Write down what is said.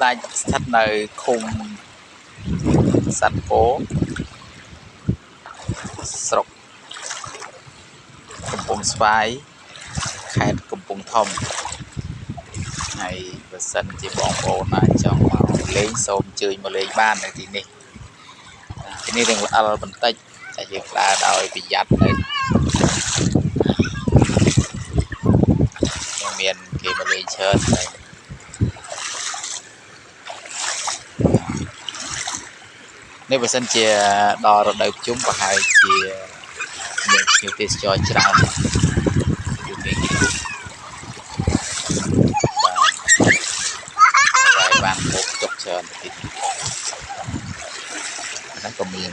ដាច់ស្ថិតនៅឃុំសัตว์ពោស្រុកកំពង់ស្វាយខេត្តកំពង់ធំហើយបើសិនជាបងប្អូនណាចង់មកលេងសូមអញ្ជើញមកលេងបាននៅទីនេះរឿងល្អិលបន្តិចតែយើងដើរដោយប្រយ័ត្នទៅមានគេមកលេងច្រើនហើយនេះបើសិនជាដល់រដូវភ្ជុំប្រហែលជាមានភ្ញៀវទេសចរច្រើនគឺមានគេបានមកចុកច្រើនទីនេះក៏មាន